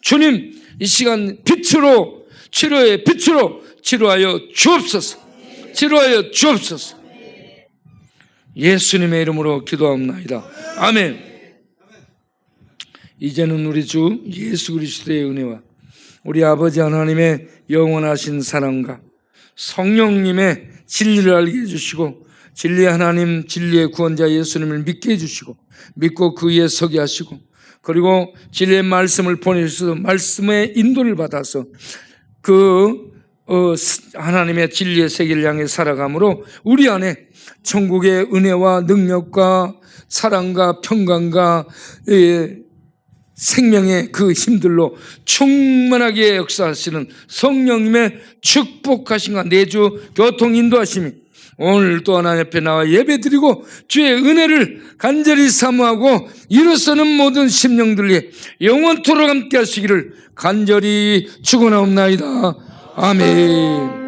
Speaker 9: 주님 이 시간 빛으로, 치료의 빛으로 치료하여 주옵소서. 치료하여 주옵소서. 예수님의 이름으로 기도합니다. 아멘. 이제는 우리 주 예수 그리스도의 은혜와 우리 아버지 하나님의 영원하신 사랑과 성령님의 진리를 알게 해주시고 진리의 하나님, 진리의 구원자 예수님을 믿게 해주시고 믿고 그 위에 서게 하시고 그리고 진리의 말씀을 보내주셔서 말씀의 인도를 받아서 하나님의 진리의 세계를 향해 살아감으로 우리 안에 천국의 은혜와 능력과 사랑과 평강과 생명의 그 힘들로 충만하게 역사하시는 성령님의 축복하심과 내주 교통 인도하심이 오늘 또 하나님 앞에 나와 예배드리고 주의 은혜를 간절히 사모하고 일어서는 모든 심령들이 영원토록 함께 하시기를 간절히 축원하옵나이다. 아멘.